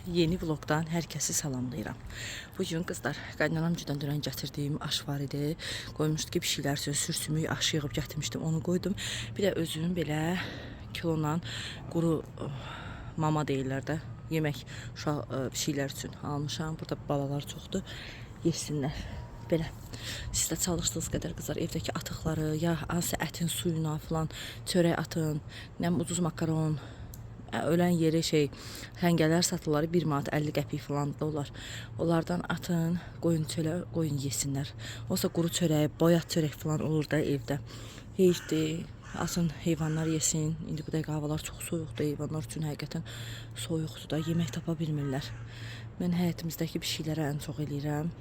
Yeni vlogdan hər kəsi salamlayıram. Bugün qızlar qaynanamcıdan dünən gətirdiyim aş var idi. Qoymuşdu ki, bir şeylər üçün sürsümük aş yığıb gətirmişdim, onu qoydum. Bir də özüm belə kilonan quru mama deyirlər də, yemək uşaq bir şeylər üçün almışam. Burada balalar çoxdur, yesinlər. Belə. Siz də çalışdığınız qədər qızlar evdəki atıqları, ya hansı ətin suyuna falan çörək atın, nə ucuz makaron, ölən yeri həngələr satırlar 1 manat 50 qəpik falan da olar. Onlardan atın, qoyun çölə, qoyun yesinlər. Olsa quru çörək, boyat çörək falan olur da evdə. Heyfdir. Atın, heyvanlar yesin. İndi bu dəqiqə havalar çox soyuqdur. Heyvanlar üçün həqiqətən soyuqdur da, yemək tapa bilmirlər. Mən həyətimizdəki bir şeylərə ən çox eləyirəm.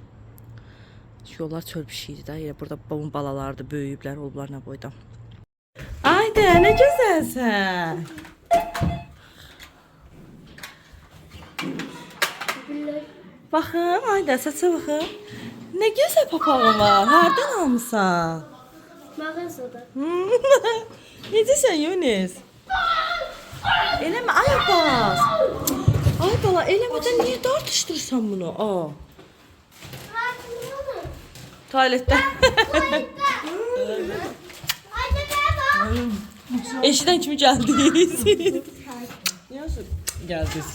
Çünki onlar çöl pişiyidir də. Elə burada babamın balalardır, böyüyüblər, olublar nə boyda. Aydə, nə gözəlsən. Baxın, Ayda, saça baxın. Nə gözəl papağın var. Hardan almısan? Mağazada. Necəsən Yunis? Eləmə, ay Abbas. Ay bala, eləmədən niyə dartışdırırsan bunu? Tualetdə. Eşidən kimi gəldiniz. Gəldiniz.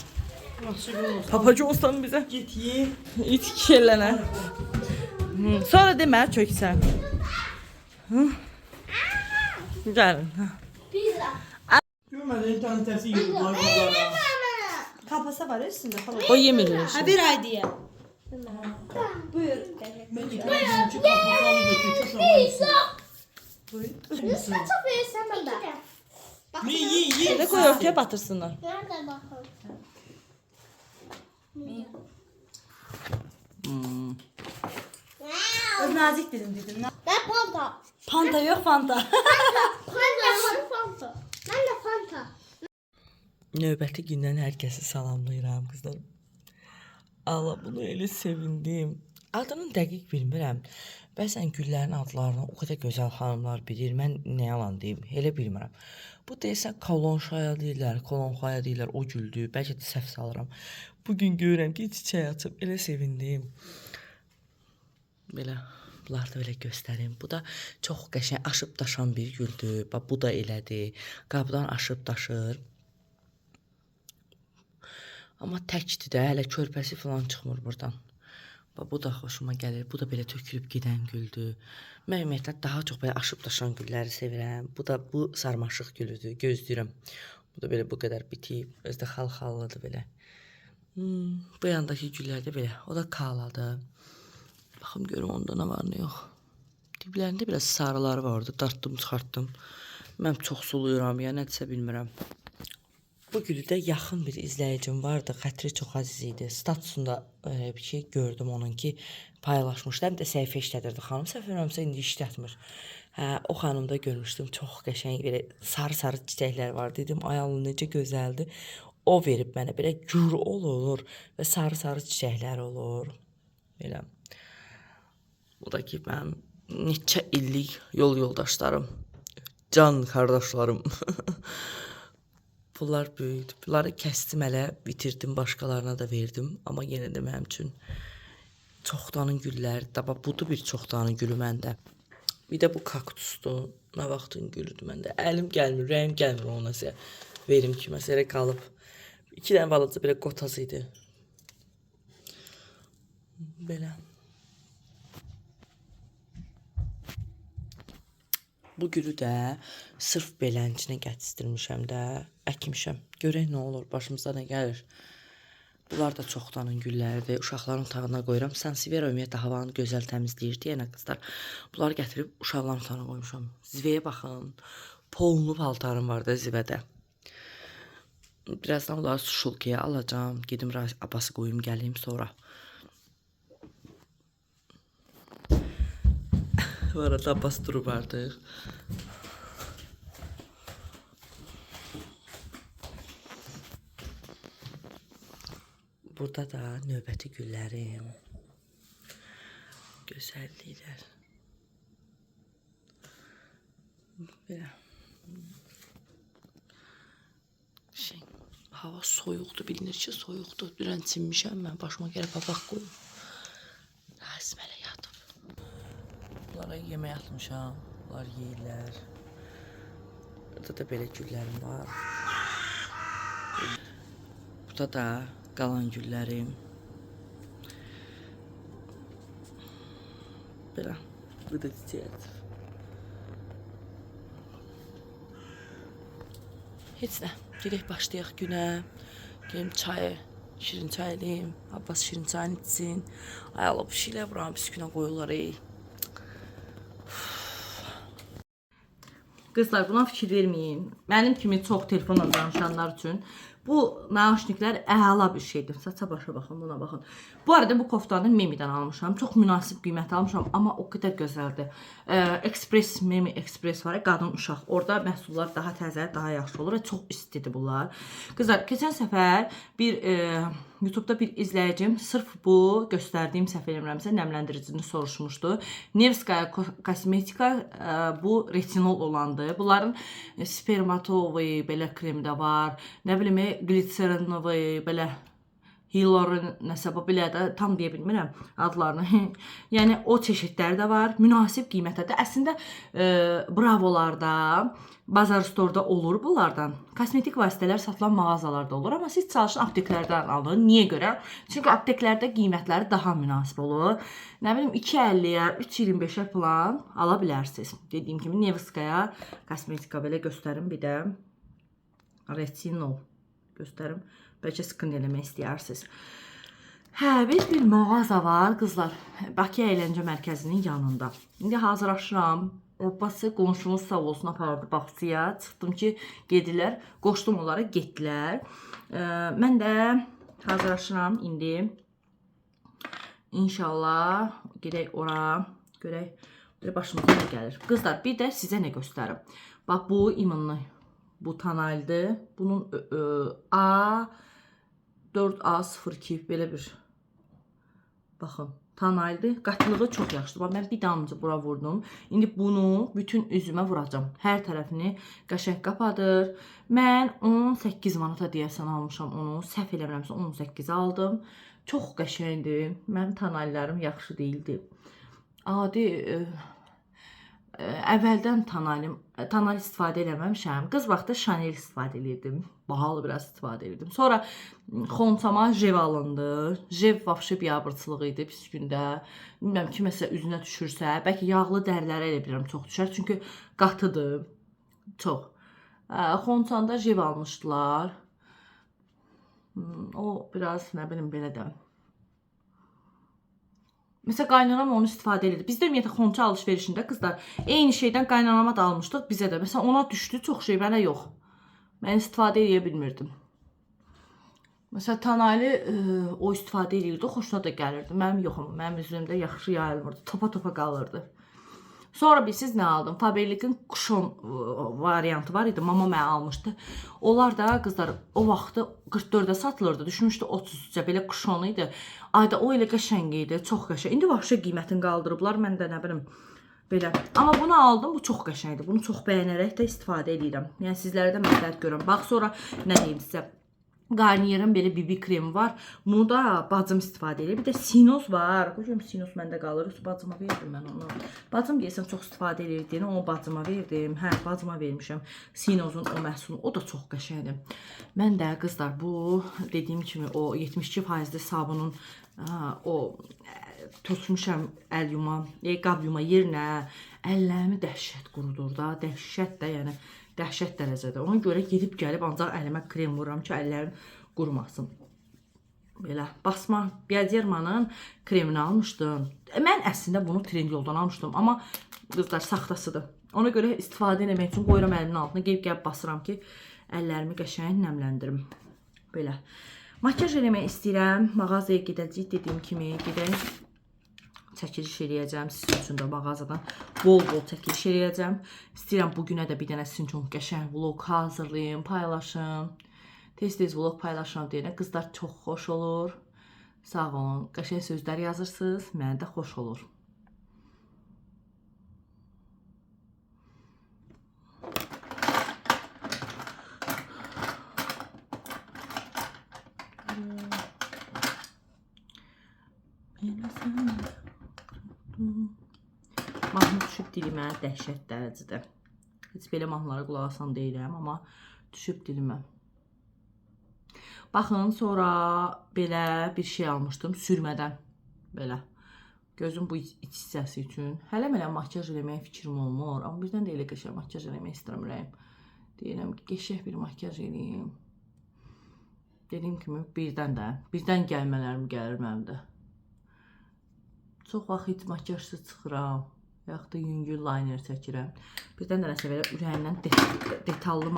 Papacı olsan bize. Git ye. İç kişilene. Sonra demə çöksən. Gəlin. Pizza. Görmədin tane tersi yürüdüler kızlara. Kapasa var üstünde falan. O yemir. Ha bir ay diye. Buyur. Ben de kendimce kapısalı götür. Çok Lütfen çok verirsen ben de. Ye. Elə qoy ortaya batırsınlar. Nerede bakalım? O nazik dedim. Ben Fanta. Panta yok Fanta. Fanta. Ben de Fanta. Növbəti gündən hər kəsi salamlayıram qızlarım. Allah, bunu elə sevindim. Adını dəqiq bilmirəm. Bəzən güllərin adlarını o qədər gözəl xanımlar bilir. Mən nə yalan deyim, elə bilmirəm. Bu deyəsən kolonşaya deyirlər, kolonxaya deyirlər, o güldür. Bəlkə də səhv salıram. Bugün görürəm ki, çiçək açıb, elə sevindim. Belə, bunları da belə göstərim. Bu da çox qəşəng aşıb daşan bir güldür. Bax, bu da elədir. Qabdan aşıb daşır. Amma təkdir də, hələ körpəsi falan çıxmır buradan. Bu da xoşuma gəlir. Bu da belə tökülüb gedən güldür. Mən ümumiyyətlə daha çox belə aşıb daşan gülləri sevirəm. Bu sarmaşıq gülüdür. Gözləyirəm. Bu da belə bu qədər bitib. Özdə xal-xallıdır belə. Bu yandakı güllər də belə. O da kaladır. Baxım görüm onda nə var, nə yox. Diblərində biraz sarıları vardı. Dartdım, çıxartdım. Mən çox suluyuram ya, nədirsə bilmirəm. Bu gülü də yaxın bir izləyicim vardı. Xətri çox aziz idi. Statusunda bir şey gördüm onun ki, paylaşmışdı. Həm də səhifə işlədirdi xanım. Səhv eləmirəmsə indi işlətmir. O xanımda görmüşdüm. Çox qəşəng belə sarı-sarı çiçəklər var. Dedim, ay Allah, necə gözəldir. O verib mənə belə gür olur və sarı-sarı çiçəklər olur. Belə. Bu da ki, mənim neçə illik yol yoldaşlarım, can qardaşlarım. Bunlar böyüdü. Bunları kəsdim hələ, bitirdim, başqalarına da verdim. Amma yenə də mənim üçün çoxdanın gülləri. Daba, budur bir çoxdanın gülü məndə. Bir də bu kaktusdur. Nə vaxtın gülüdür məndə. Əlim gəlmir, rəyim gəlmir ona verim ki, məsələ qalıb. 2 dənə balaca belə qotaz idi. Belə. Bu gülü də sırf beləncinə gətizdirmişəm də, əkmişəm. Görək nə olur, başımıza nə gəlir. Bunlar da çoxdanın gülləridir. Uşaqların otağına qoyuram. Sansevera ümumiyyətlə havanı gözəl təmizləyir deyənə qızlar. Bunları gətirib uşaqların otağına qoymuşam. Zivəyə baxın. Polnu paltarım var da zivədə. Birazdan bunları suşulkaya alacağım. Gedim Abbası qoyum, gəleyim sonra. Bu arada Abbas durub artıq. Burada da növbəti güllərim. Gözəlliklər. Belə. hava soyuqdur, bilinir ki, soyuqdur. Dünən çinmişəm mən, başıma gələ papaq qoyum. Əsmələ yatıb. Bunlara yemək atmışam, bunlar yeyirlər. Burada da belə güllərim var. Burada da qalan güllərim. Belə, bu da çiçək. Heç nə, gedək başlayaq günə. Gelim çayı, şirin çay eləyim. Abbas şirin çayını içsin. Ayalı bir şeylər buranın pis günə qoyurlar. Qızlar, buna fikir verməyin. Mənim kimi çox telefonla danışanlar üçün bu nauşniklər əla bir şeydir. Saça başa baxın, buna baxın. Bu arada bu koftanı Memi'dən almışam. Çox münasib qiymət almışam, amma o qədər gözəldir. Express, Memi Express var, qadın uşaq. Orada məhsullar daha təzə, daha yaxşı olur və çox istidir bunlar. Qızlar, keçən səfər bir YouTube'da bir izləyicim sırf bu göstərdiyim səhv eləmirəmsə nəmləndiricini soruşmuşdu. Nevskaya kosmetika bu retinol olandır. Bunların spermatovi belə kremi də var. Nə bilim, glitserinnovi belə Hilorun nəsə belə də tam deyə bilmirəm adlarını. Yəni o çeşidləri də var. Münasib qiymətdə. Əslində Bravolarda, Bazar Store'da olur bunlardan. Kosmetik vasitələr satılan mağazalarda olur, amma siz çalışın apteklərdən alın. Niyə görə? Çünki apteklərdə qiymətləri daha münasib olur. Nə bilim 2.50-yə, 3.25-ə falan ala bilərsiniz. Dediyim kimi Nevskaya kosmetika belə göstərim, bir də retinol göstərim. Bəlkə sıkın eləmək istəyirsiniz. Hə, bir mağaza var, qızlar. Bakı Əyləncə Mərkəzinin yanında. İndi hazırlaşıram. Abbası qonşumuz sağ olsun apardı bağçaya. Çıxdım ki, gedirlər. Qoşdum onlara, getdilər. Mən də hazırlaşıram indi. İnşallah gedək ora. Görək, başımıza nə gəlir. Qızlar, bir də sizə nə göstərim. Bax, bu imanlı. Bu tonaldir. Bunun A4A02 belə bir baxın, tonaldir. Qatılığı çox yaxşıdır. Bax, mən bir damcı bura vurdum. İndi bunu bütün üzümə vuracam. Hər tərəfini qəşəng qapadır. Mən 18 manata deyəsən almışam onu. Səhv eləmirəmsə 18 aldım. Çox qəşəngdir. Mənim tonallərim yaxşı deyildi. Adi əvvəldən tonal istifadə eləməmişəm. Qız vaxtı Chanel istifadə edirdim. Bahalı biraz istifadə edirdim. Sonra xonçama jev alındı. Jev vapşı biabırçılığı idi pis gündə. Bilmirəm ki, məsələn üzünə düşürsə, bəlkə yağlı dərilərə elə bilirəm çox düşər. Çünki qatıdır. Çox. Xonçanda jev almışdılar. O biraz nə bilim belə də. Məsələn, qaynanam onu istifadə edirdi. Bizdə ümumiyyətlə xonça alış-verişində qızlar eyni şeydən qaynanama da almışdıq bizə də. Məsələn, ona düşdü çox şey, mənə yox. Mən istifadə edə bilmirdim. Məsələn, tonali o istifadə edirdi, xoşuna da gəlirdi. Mənim yoxum, mənim üzümdə yaxşı yayılmırdı, topa-topa qalırdı. Sonra bilsiz nə aldım? Faberlic'in kuşon variantı var idi, mama mənə almışdı. Onlar da qızlar o vaxtı 44-ə satılırdı, düşmüşdü 33-ə, belə kuşon idi. Ayda o elə qəşəng idi, çox qəşəng. İndi vahşi qiymətini qaldırıblar, mən də nə bilim belə. Amma bunu aldım, bu çox qəşəngdir. Bunu çox bəyənərək də istifadə edirəm. Yəni sizlərə də məsləhət görürəm. Bax, sonra nə deyim sizə? Garnier'in belə BB kremi var. Bunu da bacım istifadə edir. Bir də Sinos var. Qoyum Sinos məndə qalır. Bacıma verdim mən onu. Bacım deyəsən çox istifadə edirdi. Onu bacıma verdim. Hə, bacıma vermişəm. Sinos'un o məhsulunu. O da çox qəşəngdir. Mən də qızlar bu dediyim kimi o 72%'li sabunun o tökmüşəm əl yuma, qab yuma yerinə əllərimi dəhşət qurudur da. Dəhşət də, yəni dəhşət dərəcədə. Ona görə gedib gəlib ancaq əlimə krem vururam ki, əllərim qurumasın. Belə basma Biodermanın kremini almışdım. Mən əslində bunu trend yoldan almışdım, amma qızlar saxtasıdır. Ona görə istifadə etmək üçün qoyuram əlimin altına, gəlib basıram ki, əllərimi qəşəng nəmləndirim. Belə. Makyaj eləmək istəyirəm. Mağazaya gedəcəyik, dediyim kimi gedək. Çəkiliş eləyəcəm sizin üçün də mağazadan bol-bol çəkiliş eləyəcəm. İstəyirəm bugünə də bir dənə sizin üçün qəşəng vlog hazırlayım, paylaşım. Tez-tez vlog paylaşıram deyənə qızlar çox xoş olur. Sağ olun. Qəşəng sözlər yazırsınız, mənə də xoş olur. Mahnı düşüb dilimə dəhşət dərəcədə. Heç belə mahnılara qulaq asan deyiləm, amma düşüb dilimə. Baxın, sonra belə bir şey almışdım sürmədən. Belə. Gözüm bu iç hissəsi üçün. Hələ makyaj eləməyə fikrim olmur. Amma birdən də elə qəşəng makyaj eləmək istəmirəm. Deyirəm ki, qəşəng bir makyaj eləyim. Dediyim kimi birdən gəlmələrim gəlir mənim də. Çox vaxt heç makyajsız çıxıram. Yaxud da yüngül liner çəkirəm. Birdən də nəsə belə ürəyimdən detallı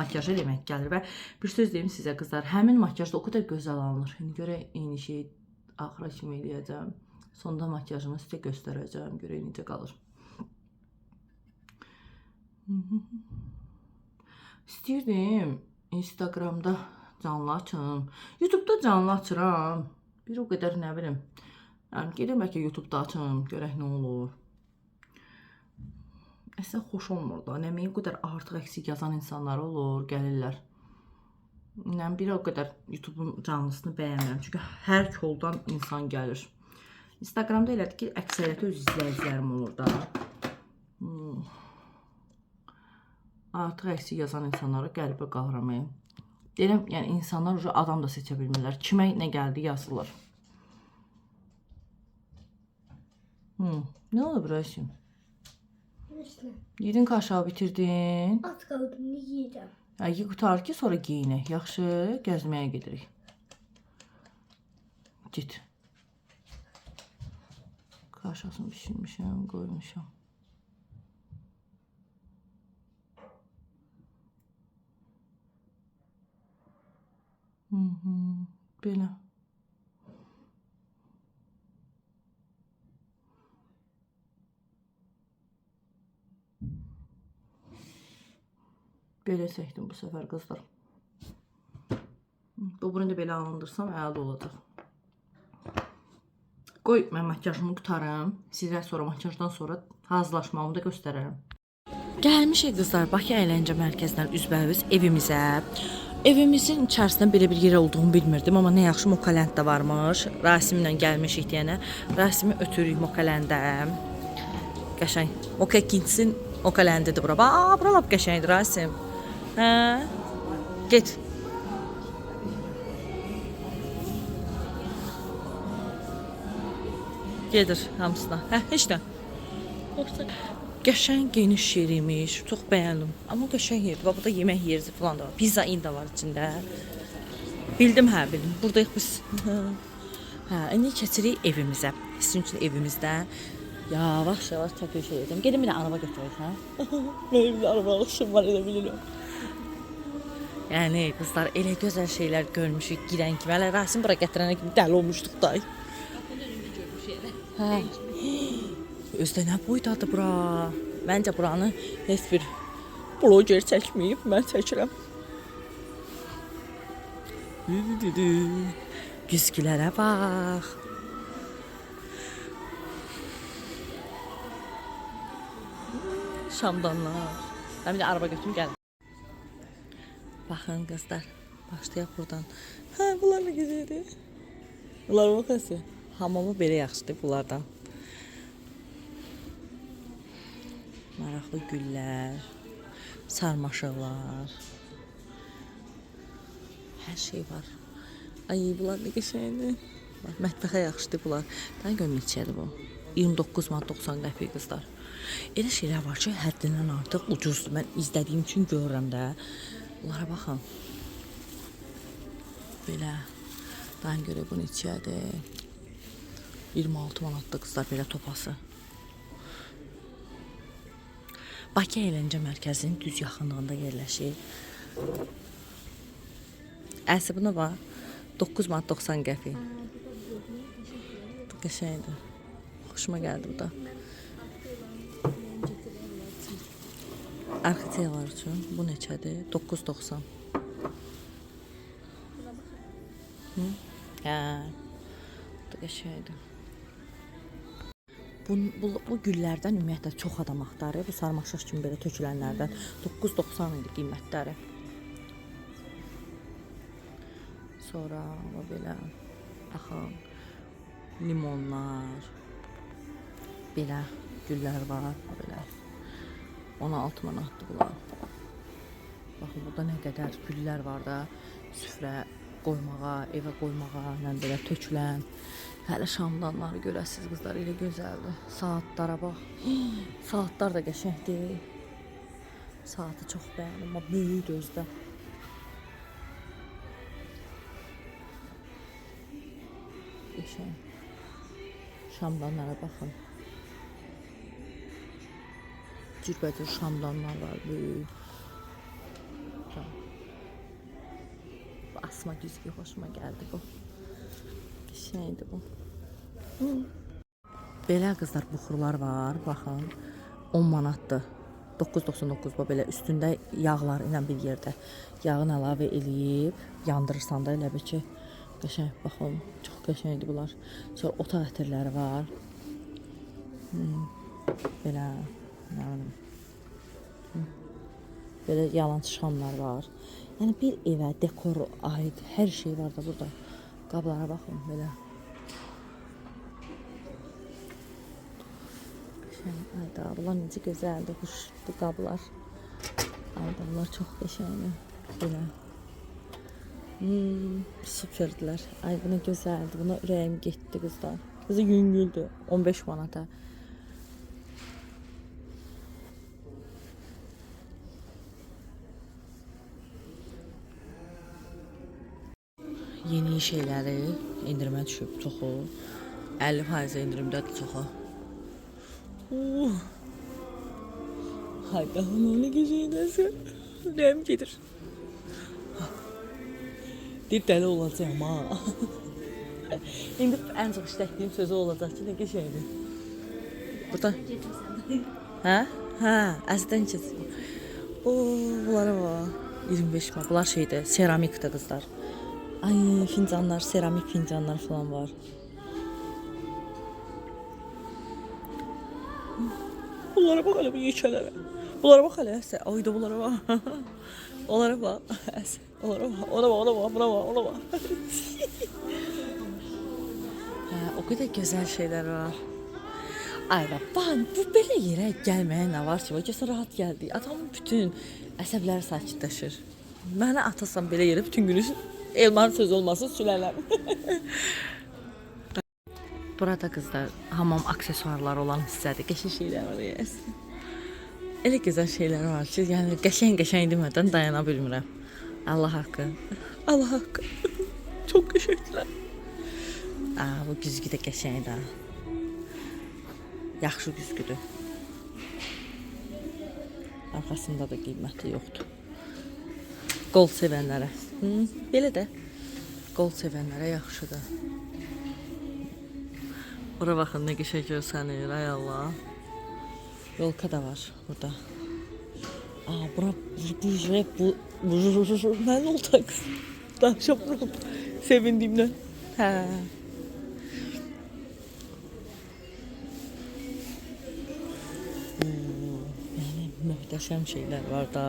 makyaj eləmək gəlir. Və bir söz deyim sizə qızlar, həmin makyaj da o qədər gözəl alınır. İndi görək eyni şey axıra kimi eləyəcəm. Sonda makyajımı sizə göstərəcəm. Görək necə qalır. İstəyirdim Instagramda canlı açım. YouTube'da canlı açıram. Bir o qədər nə bilim. Yəni gedim bəlkə YouTube'da açım. Görək nə olur. Əslən xoş olmur da. Nəməyə o qədər artıq əksik yazan insanlar olur, gəlirlər. Yəni bir o qədər YouTube'un canlısını bəyənmirəm. Çünki hər koldan insan gəlir. Instagramda elədir ki, əksəriyyəti öz izləyicilərim olur da. Artıq əksik yazan insanlara qəribə qalıram. Deyirəm, yəni insanlar adam da seçə bilmirlər. Kimə nə gəldi yazılır. Nə oldu burası? Yedin kaşağı bitirdin. Az qaldı, yeyirəm. Yi qutar ki, sonra geyinək. Yaxşı, gəzməyə gedirik. Git. Kaşasını pişirmişəm, qoymuşam. Belə. Belə çəkdim bu səfər qızlar. Bunu da belə alındırsam əldə olacaq. Qoy mən makyajımı qutarım. Sizə sonra makyajdan sonra hazırlaşmamı da göstərərəm. Gəlmişik qızlar Bakı əyləncə mərkəzindən üzbəüz evimizə. Evimizin içərisində belə bir yer olduğunu bilmirdim, amma nə yaxşı Mokalənd də varmış. Rasimlə gəlmişik deyənə. Rasimi ötürük Mokaləndə. Qəşəng. Mokakinsin Mokaləndidir bura. Bura lap qəşəngdir Rasim. Hə? Get. Gedir hamısına. Hə, heç nə. Qəşəng geniş yeriymiş. Çox bəyəndim. Amma qəşəng yerdir. Burada yemək yeri falan da var. Pizza in də var içində. Bildim. Buradayıq biz. Hə, indi keçirik evimizə. Sizin üçün evimizdən yavaş təpəş edəcəm. Gedin bir də araba götürək, hə? Mənim də araba alışım var, elə bilirəm. Yəni qızlar elə gözəl şeylər görmüşük girən kimi. Hələ Rasim bura gətirənə kimi dəli olmuşduq da. Hə. Özdə nə boydadır bura. Məncə buranı heç bir bloger çəkməyib, mən çəkirəm. Güzgülərə bax. Şamdanlar. Mən bir də araba götürüm gəlin. Baxın qızlar, başlayaq buradan. Hə, bunlar da güzeldir. Bunlar baxası. Hamamı belə yaxşıdır bunlardan. Maraqlı güllər, sarmaşıqlar. Hər şey var. Ay, bunlar nə qəşəngdir. Mətbəxə yaxşıdır bunlar. Daha görün neçədir bu? 29 manat 90 qəpik qızlar. Elə şeylər var ki, həddindən artıq ucuzdur. Mən izlədiyim üçün görürəm də. Bunlara baxın. Belə. Daha görə bu neçədir? 26 manatda qızlar belə topası. Bakı əyləncə mərkəzinin düz yaxınlığında yerləşir. Əsl buna bax. 9 manat 90 qəpik. Qəşəngdir. Xoşuma gəldi bu da. Arxiteyalar üçün bu neçədir? 9.90. Hə. Bu qəşəngdir. Bu güllərdən ümumiyyətlə çox adam axtarır. Bu sarmaşıq kimi belə tökülənlərdən 9.90 idi qiymətləri. Sonra belə baxın. limonlar. Belə güllər var, belə. 16 manatdır bunlar. Baxın, burada nə qədər güllər var da, süfrə qoymağa, evə qoymağa, mən belə tökülən. Hələ şamdanları görəsiniz qızlar, elə gözəldir. Saatlara bax. Saatlar da qəşəngdir. Saatı çox bəyəndim, amma böyükdür özdə. Qəşəng. Şamdanlara baxın. Cürbəcür şamdanlar var, böyük. Bu asma güzgü hoşuma gəldi bu. Şeydir bu. Belə qızlar buxurlar var, baxın. 10 manatdır. 9.99 bu belə üstündə yağlar ilə bir yerdə. Yağını əlavə eləyib yandırırsan da elə bil ki, qəşəng baxın, çox qəşəngdir bunlar. Sonra otaq ətirləri var. Belə nə bilim. Belə yalançı şamlar var. Yəni bir evə dekor aid hər şey var da burada. Qablara baxın belə. Ayda bunlar necə gözəldir, xoşdur qablar. Ayda bunlar çox qəşəngdir. Belə. Süperdirlər. Ay bu nə gözəldir. Buna ürəyim getdi qızlar. Qızı yüngüldür. 15 manata. Yeni şeyləri endirmə düşüb çoxu. 50% endirimdədir çoxu. Hayda, ne güzel. Rəm gedir. Deyib dəli olacağım ha. İndi ən çox işlətdiyim sözü olacaq ki, nə qəşəngdir. Burada. Hə? Hə, əzdən keçsin. Bunlara var. 25 manat. Bunlar şeydir, seramikdir qızlar. Ay, fincanlar, seramik fincanlar falan var. Bunlara bak hele bu yekələrə. Bunlara bak hele. Ayda bunlara bak. Onlara bak. Onlara bak. Ona bak, ona bak, buna bak, ona bak. O kadar güzel şeyler var. Ay bak, bu belə yerə gəlməyə nə var ki? O kəsə rahat gəldi. Adamın bütün əsəbləri sakitləşir. Mənə atasan belə yerə bütün günü elmanın söz olmasın sülərlər. Burada qızlar hamam aksesuarları olan hissədir. Qəşəng şeylər var ya. Elə gözəl şeylər var ki, yəni qəşəng demədən dayana bilmirəm. Allah haqqı. Allah haqqı. Çox qəşəngdir. Bu güzgü də qəşəngdir. Yaxşı güzgüdür. Arxasında da qiyməti yoxdur. Qol sevənlərə. Belə də qol sevənlərə yaxşıdır. Bura baxın, nə qəşəng görsənir, ay Allah. Yolka da var burada. Bura mən olacaq. Danışamıram. Sevindiyimdən. Hə. Yəni möhtəşəm şeylər var da.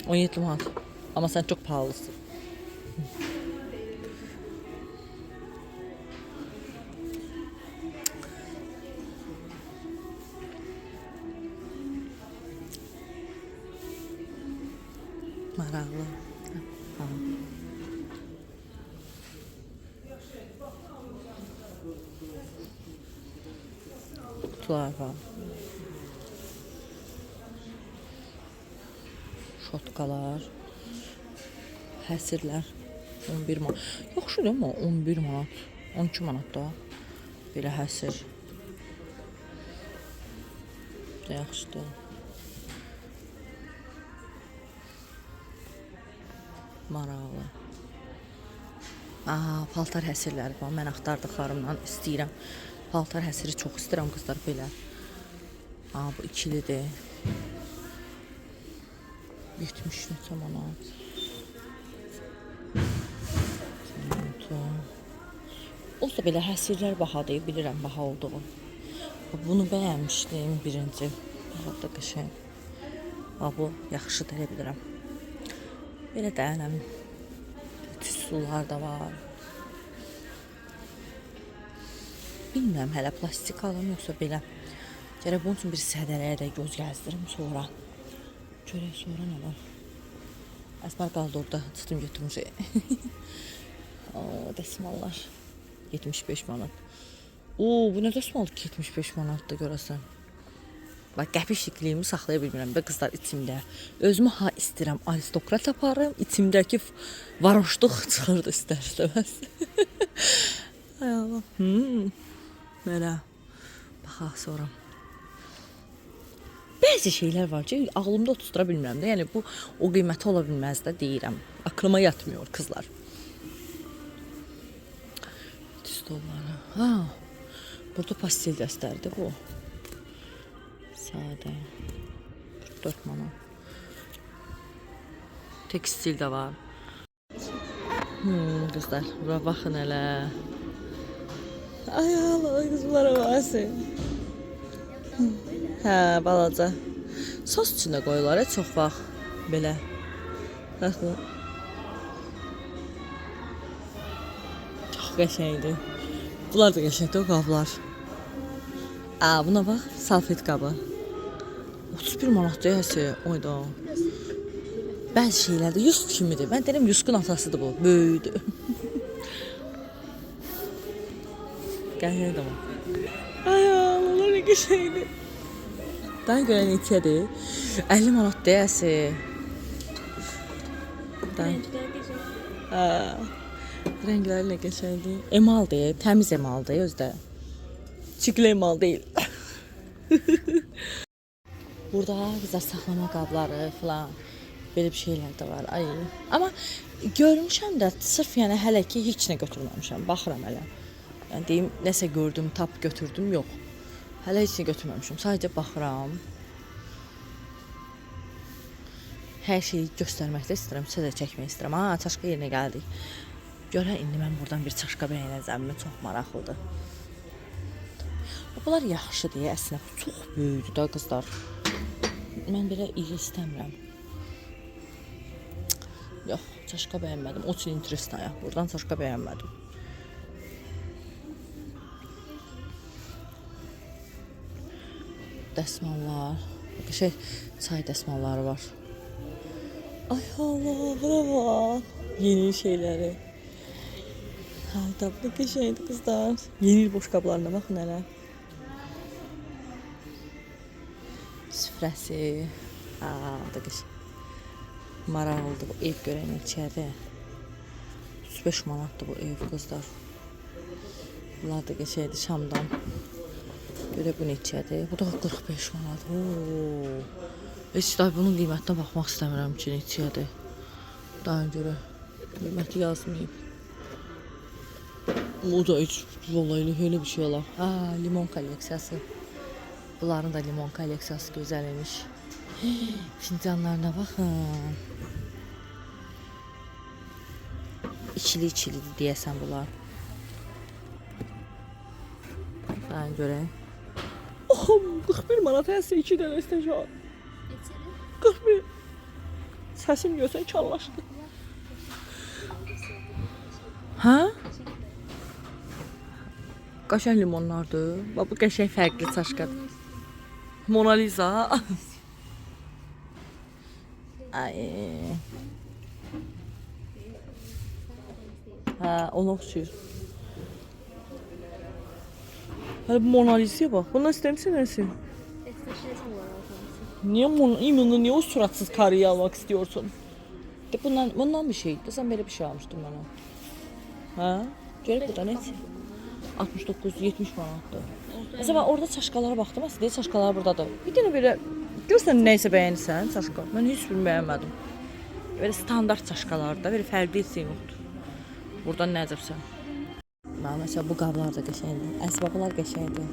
17 manat. Amma sən çox pahalısın. Maraqlı. Kutular var. Şotkalar. Həsirlər. 11 manat. Yaxşıdır amma 11 manat. 12 manat da. Belə həsir. Yaxşıdır. Maraqlı. Paltar həsirləri var. Mən axtardıqlarımdan istəyirəm. Paltar həsiri çox istəyirəm qızlar belə. Bu ikilidir. 70 neçə manat. Olsa belə həsirlər bahadır, bilirəm baha olduğu. Bunu bəyənmişdim birinci. Burada qəşəng. Bu yaxşıdır, elə bilirəm. Belə də ənəm tüssular da var. bilmirəm hələ plastik alım yoxsa belə. Gərək bunun üçün bir sədələyə də göz gəzdirim sonra. Görək sonra nə var. Əsmər qaldı orada, çıxdım götürüm şey. Dəsmallar 75 manat. Bu nə dəsmaldır ki 75 manatdır görəsən. Bax qəpiklikliyimi saxlaya bilmirəm və qızlar içimdə. Özümü ha istəyirəm aristokrat aparım, içimdəki varoşluq çıxırdı istər-istəməz. Ay Allah. Belə. Baxaq sonra. Bəzi şeylər var ki, ağlımda otustura bilmirəm də. Yəni bu o qiyməti ola bilməz də deyirəm. Aklıma yatmıyor qızlar. $100. Ha. Burada pastel dəstərdir bu. Sadə. 44 manat. Tekstil də var. Qızlar, bura baxın hələ. Ay Allah, qızlara baxın. Hə, balaca. Sos içində qoyurlar, çox vaxt belə. Baxın. Çox qəşəngdir. Bunlar da qəşəngdir, o qablar. Buna bax, salfet qabı. 31 manat deyəsi, oyda. Bəzi şeylər də Yusuf kimidir. Mən deyirəm Yusufun atasıdır bu, böyüdür. Qəşəngdir amma. Ay Allah, nə qəşəngdir. Daha görə neçədir? 50 manat deyəsi. Rəngləri nə qəşəngdir. Emaldır, təmiz emaldır özdə. Çikli emal deyil. Burada qızlar saxlama qabları falan belə bir şeylər də var. Ay. Amma görmüşəm də sırf yəni hələ ki heç nə götürməmişəm. Baxıram hələ. Yəni deyim nəsə gördüm, tap götürdüm, yox. Hələ heç nə götürməmişəm. Sadəcə baxıram. Hər şeyi göstərməkdə istəyirəm, sizə də çəkmək istəyirəm. Çaşqa yerinə gəldik. Görə indi mən buradan bir çaşqa bəyənəcəm. Çox maraqlıdır. Bunlar yaxşıdır, əslində çox böyükdür da qızlar. Mən belə iri istəmirəm. Yox, çaşqa bəyənmədim. O üçün interesnaya. Buradan çaşqa bəyənmədim. Dəsmallar. Çay dəsmalları var. Ay Allah, bura bax. Yeni şeyləri. Tabi qəşəngdir qızlar. Yeni boş qablarına baxın hələ. Süfrəsi. Da qəşəng. Maraqlıdır bu ev görən içəridə. 35 manatdır bu ev qızlar. Bunlar da qəşəngdir Şamdan. Görə bu neçədir? Bu da 45 manat. Heç də bunun qiymətinə baxmaq istəmirəm ki, neçədir. Daha görə qiyməti yazmayayım. Bu da heç vallahi elə bir şey olar. Limon kolleksiyası. Bunların da limon kolleksiyası gözəl imiş. Fincanlarına baxın. İçili-içilidir deyəsən bunlar. Ben göreyim. 41 manat həsə 2 dənə istəyəcək. 41. Səsim görsən çallaşdı. Hə? Qəşəng limonlardır. Bax bu qəşəng fərqli çaşqadır. Mona Lisa. Ay. Ona oxşuyur. Hadi Mona Lisa'ya bak. Bundan istemişsin neresi? Niye o suratsız karıyı almak istiyorsun? De bundan bir şey. Sen böyle bir şey almıştın bana. Ha? Görək burada ne? 69-70 manatdır. Mesela orada çaşkalara baxdım. Aslında çaşkalar buradadır. Bir dənə belə görsən nəysə bəyənirsən çaşka. Mən heç bir bəyənmədim. Böyle standart çaşkalarda böyle fərqli heç yoxdur. Buradan nə əcəbsən? Mesela bu qablar da qəşəngdir. Əsbablar qəşəngdir.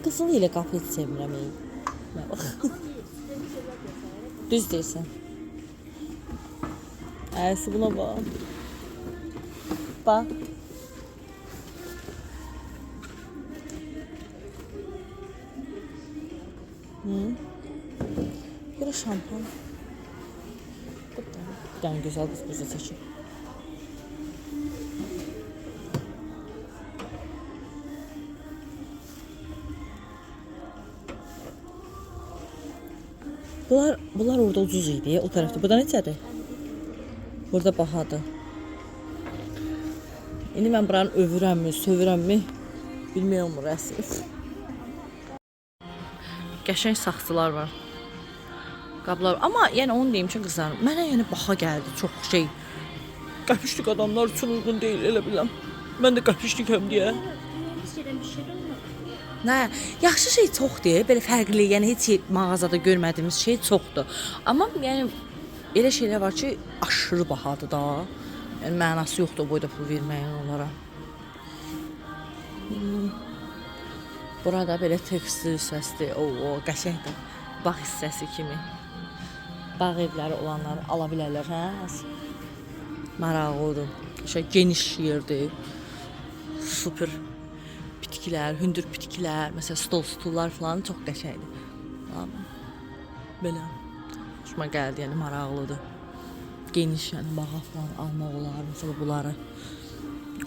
Qızıl ilə qapı heç sevmirəm. Düz deyirsən. Əsi buna bax. Bax. Görə şampan. Bir tane güzel kız bize çekin. Bunlar orada ucuz idi, o tərəfdə. Burada neçədir? Burada bahadır. İndi mən buranı övürəmmi, sövürəmmi bilmirəm rəsmi. Qəşəng saxçılar var. Qablar. Amma yəni onu deyim ki, qızlar, mənə yəni baha gəldi, çox şey. Qəpişlik adamlar üçün uyğun deyil, elə biləm. Mən də qəpişlikəm deyə. Nə, yaxşı şey çoxdur, belə fərqli, yəni heç mağazada görmədiyimiz şey çoxdur. Amma yəni elə şeylər var ki, aşırı bahadır da. Yəni mənası yoxdur o boyda pul verməyin onlara. Burada belə tekstil hissəsidir, o qəşəngdir. Bağ hissəsi kimi. Bağ evləri olanları ala bilərlər, hə? Maraqlıdır. Şey geniş yerdir. Super bitkilər, hündür bitkilər, məsələn stullar falan çox qəşəngdir. Belə xoşuma gəldi, yəni maraqlıdır. Geniş, yəni bağa falan almaq olar, məsələn bunları.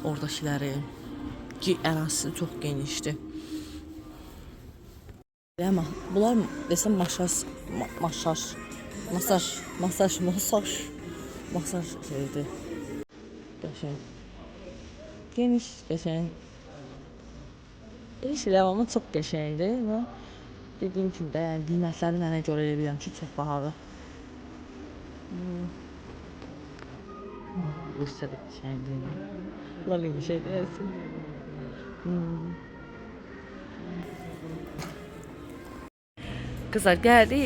Oradakiləri ərazisi çox genişdir. Amma bunlar desəm masaj şeydir. Qəşəng. Geniş, qəşəng. Elə şeylər amma çox qəşəngdir və dediyim kimi də yəni qiymətləri mənə görə elə bilirəm ki, çox bahadır. Bu isə də qəşəngdir. Bunlar nə şey deyəsin. Qızlar gəldi,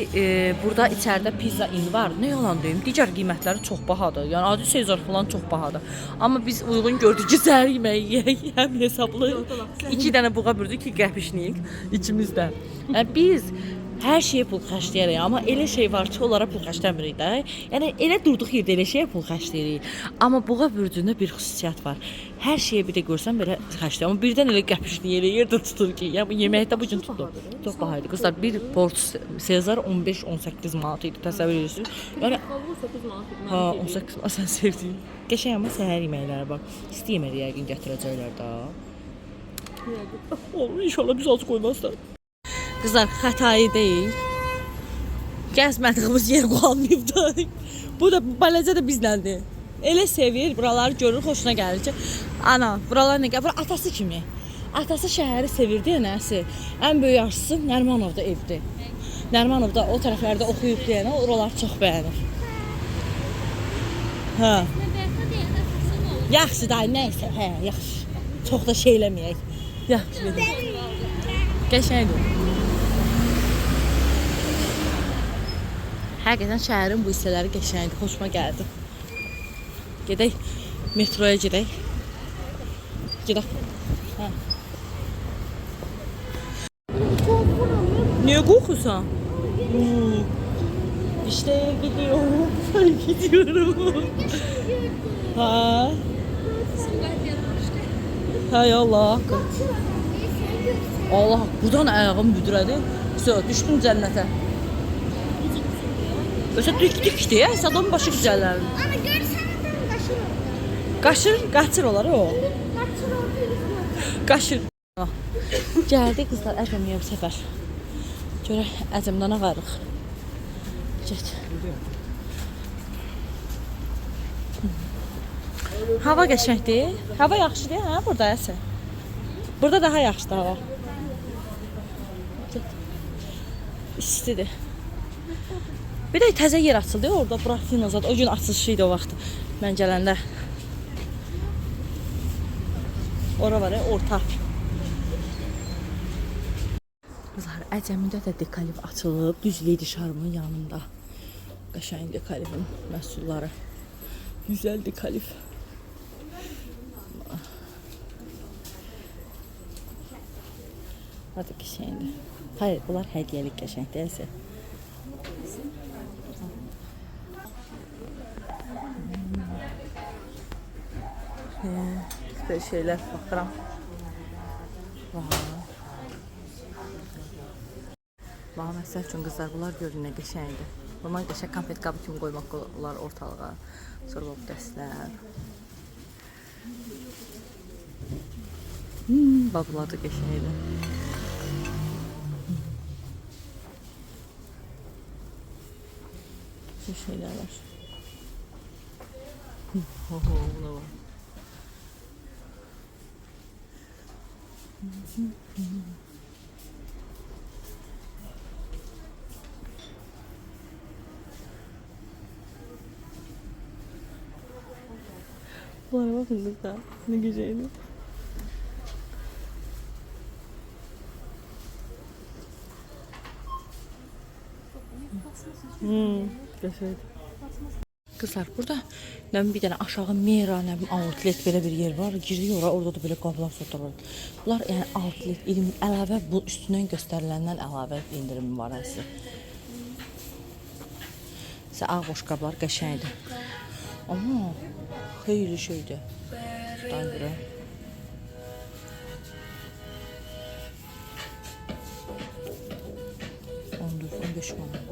burada içəridə pizza indi var. Nə yalan deyim, digər qiymətləri çox bahadır. Yəni adi Sezar falan çox bahadır. Amma biz uyğun gördük ki, səhər yeməyi yeyək, həm hesablı. 2 dənə buğa böldük ki, qəpişnik ikimizdə. Yəni biz hər şeyə pul xərcləyirik, amma elə şey var ki, onlara pul xərcləmirik də. Yəni elə durduq yerdə elə şeyə pul xərcləyirik. Amma buğa böldüyündə bir xüsusiyyət var. Hər şeyə bir də görsən belə xərcləyir. Amma birdən elə qəpişni yerdə tutur ki, yəni yeməkdə bu gün tutdu. Çox baha idi. Qızlar bir port Sezar 15-18 manat idi. Təsəvvür edirsiniz? Yəni 8 manat. Ha, 18 manat sən sevdin. Qəşəng amma səhər yeməkləri var. İsti yeməyi yəqin gətirəcəklər də. Olur, inşallah biz az qoymazlar. Qızlar xətai deyil. Gəzmədiyimiz yer qalmayıb da. Bu da baləcə də bizləndir. Elə sevir, buraları görür, xoşuna gəlir ki, ana, buralar nə gəlir? Atası kimi. Atası şəhəri sevirdi ya nəsi. Ən böyük arzusu Nərmanovda evdir. Nərmanovda o tərəflərdə oxuyub deyənə oraları çox bəyənir. Hə. Yaxşı da, nəysə, hə, yaxşı. Çox da şey eləməyək. Yaxşı. Qəşəngdir. Həqiqətən şəhərin bu hissələri qəşəngdir, xoşuma gəldi. Gedək, metroya gedək. Gedək. Hə. Niyə qorxursan? İşte gidiyorum. Gidiyorum. Ha. Hay Allah. Allah, buradan ayağım büdürədi. Düşdüm cənnətə. Ösə dik deyə, adamın başı güzəlləndi. Ama görsen adam kaşır. Qaçır olar o. Kaşır oldu. Qaşır. Gəldi qızlar, Əcəmiyə bu səfər. Görək, Əcəmdən ağarıq. Get. Hava qəşəngdir. Hava yaxşıdır, hə, burada əsə. Burada daha yaxşıdır hava. İstidir. Bir də təzə yer açıldı orada, Brafina zad. O gün açılışı idi o vaxt. Mən gələndə. Ora var ya, orta. Qızlar, Əcəmidə də Dekaliv açılıb. Düz Leydi Şarmın yanında. Qəşəng Dekalivin məhsulları. Güzel Dekaliv. Hadi qəşəngdir. Hayır, bunlar hədiyyəlik qəşəng deyilsə. Böyle şeyler baxıram. Bax, məsəl üçün qızlar, bunlar görün nə qəşəngdir. Bundan qəşəng konfet qabı kimi qoymaq olar ortalığa. Sonra bu dəstlər. Bax, bunlar da qəşəngdir. bir şeyler var. Buna bak. Bunlara bakın kızlar. Ne güzel. Güzel. Kızlar burada nə bilim bir dənə aşağı Mera, nə bilim outlet belə bir yer var. Giririk ora, orada da belə qablar satılır. Bunlar yəni outlet, əlavə bu üstündən göstəriləndən əlavə indirim var əsl. Sə ağ boşqablar qəşəngdir. Amma xeyli şeydir. Buradan görə. Ondur, 15 manat.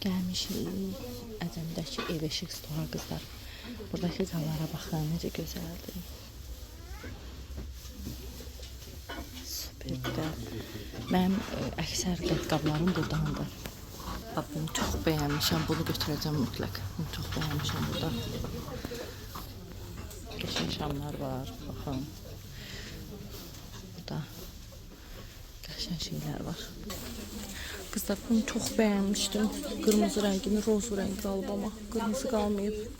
Gəlmişik Əcəmdəki ev-eşik stoğa qızlar. Buradakı qallara baxın, necə gözəldir. Superdir. Mənim əksər qəbqablarım burdandır. Bax, bunu çox bəyənmişəm, bunu götürəcəm mütləq. Bunu çox bəyənmişəm burada. Qəşəng şamlar var, baxın. Burada qəşəng şeylər var. Kızlar bunu çok beğenmiştim. Kırmızı rengini, roz rengi alıp ama kırmızı kalmayıp.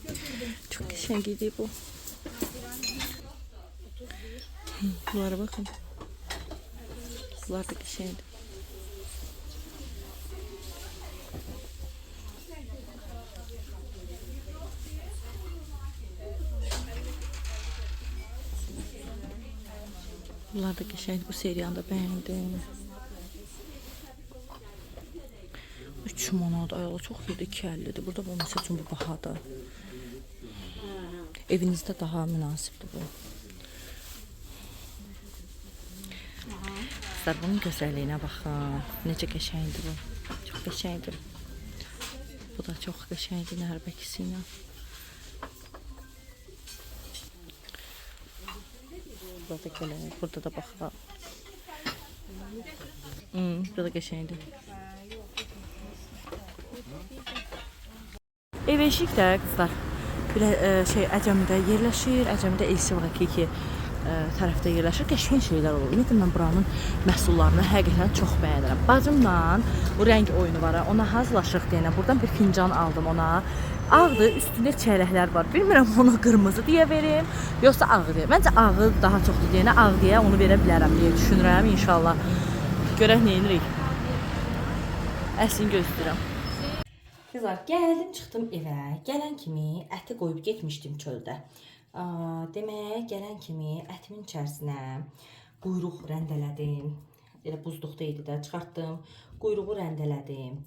Çok güzel bu. Bunlara bakın. Bunlar da güzeldi. Bunlar da güzeldi. Bu seriyanı da beğendim. 3 manat ayol çox yerdə 2.50-dir. Burada bu məsəl üçün bu bahadır. Evinizdə daha münasibdir bu. Sizlər bunun gözəlliyinə baxın. Necə qəşəngdir bu. Çox qəşəngdir. Bu da çox qəşəngdir nərbəkisi ilə. Burada da gələk. Burada da baxaq. Burada da qəşəngdir. Ev-eşik də qızlar belə Əcəmidə yerləşir. Əcəmidə LC-2 tərəfdə yerləşir. Qəşəng şeylər olur. Ümumiyyətlə mən buranın məhsullarını həqiqətən çox bəyənirəm. Bacımla bu rəng oyunu var. Ona hazırlaşıq deyənə buradan bir fincan aldım ona. Ağdır, üstündə çəyləklər var. Bilmirəm ona qırmızı deyə verim, yoxsa ağ deyə. Məncə ağı daha çoxdur deyənə ağ deyə onu verə bilərəm deyə düşünürəm inşallah. Görək nə edirik. Əslini gözləyirəm. Kızlar gəldim, çıxdım evə. Gələn kimi əti qoyub getmişdim çöldə. Demək, gələn kimi ətimin içərisinə quyruq rəndələdim. Elə buzluqda idi də, çıxartdım. Quyruğu rəndələdim.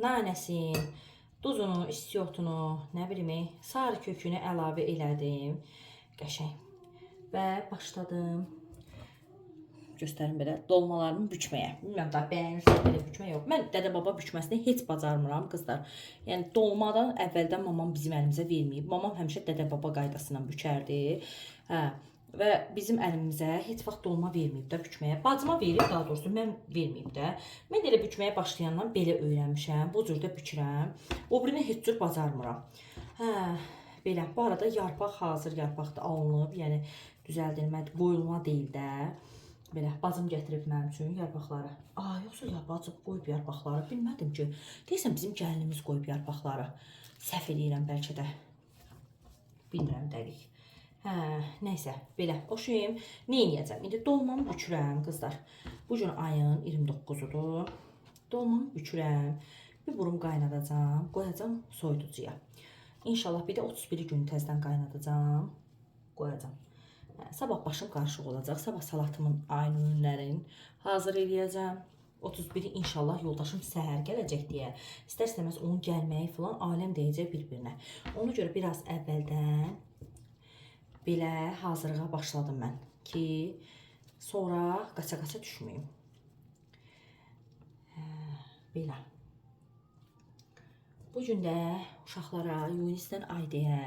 Nanəsin, duzunu, istiyotunu, nə bilim, sarı kökünü əlavə elədim. Qəşəng. Və başladım. Göstərim belə dolmalarımı bükməyə. Bilmirəm daha bəyənirsən belə bükmə yox. Mən dədə-baba bükməsini heç bacarmıram qızlar. Yəni dolmadan əvvəldən mamam bizim əlimizə verməyib. Mamam həmişə dədə-baba qaydasından bükərdi. Və bizim əlimizə heç vaxt dolma verməyib də bükməyə. Bacıma verib, daha doğrusu mən verməyib də. Mən elə bükməyə başlayandan belə öyrənmişəm. Bu cür də bükürəm. O birini heç cür bacarmıram. Belə. Bu arada yarpaq hazır yarpaqda alınıb. Yəni düzəldilmədi, qoyulma deyil də. Belə bacım gətirib mənim üçün yarpaqları. Yoxsa ya bacım qoyub yarpaqları. Bilmədim ki, deyirsən bizim gəlinimiz qoyub yarpaqları. Səhv eləyirəm bəlkə də. Bilmirəm dəqiq. Nəysə, belə oxuyum. Nə edəcəm? İndi dolmamı bükürəm qızlar. Bu gün ayın 29-udur. Dolmamı bükürəm. Bir burum qaynadacağam. Qoyacağam soyuducuya. İnşallah bir də 31 gün təzədən qaynadacağam. Qoyacağam. Sabah başım qarışıq olacaq. Sabah salatımın aynı ürünlərin hazır eləyəcəm. 31-i inşallah yoldaşım səhər gələcək deyə. İstər-istəməz onun gəlməyi falan aləm deyəcək bir-birinə. Ona görə biraz əvvəldən belə hazırlığa başladım mən ki, sonra qaça-qaça düşməyim. Belə. Bugün də uşaqlara Yunisdən Aydəyə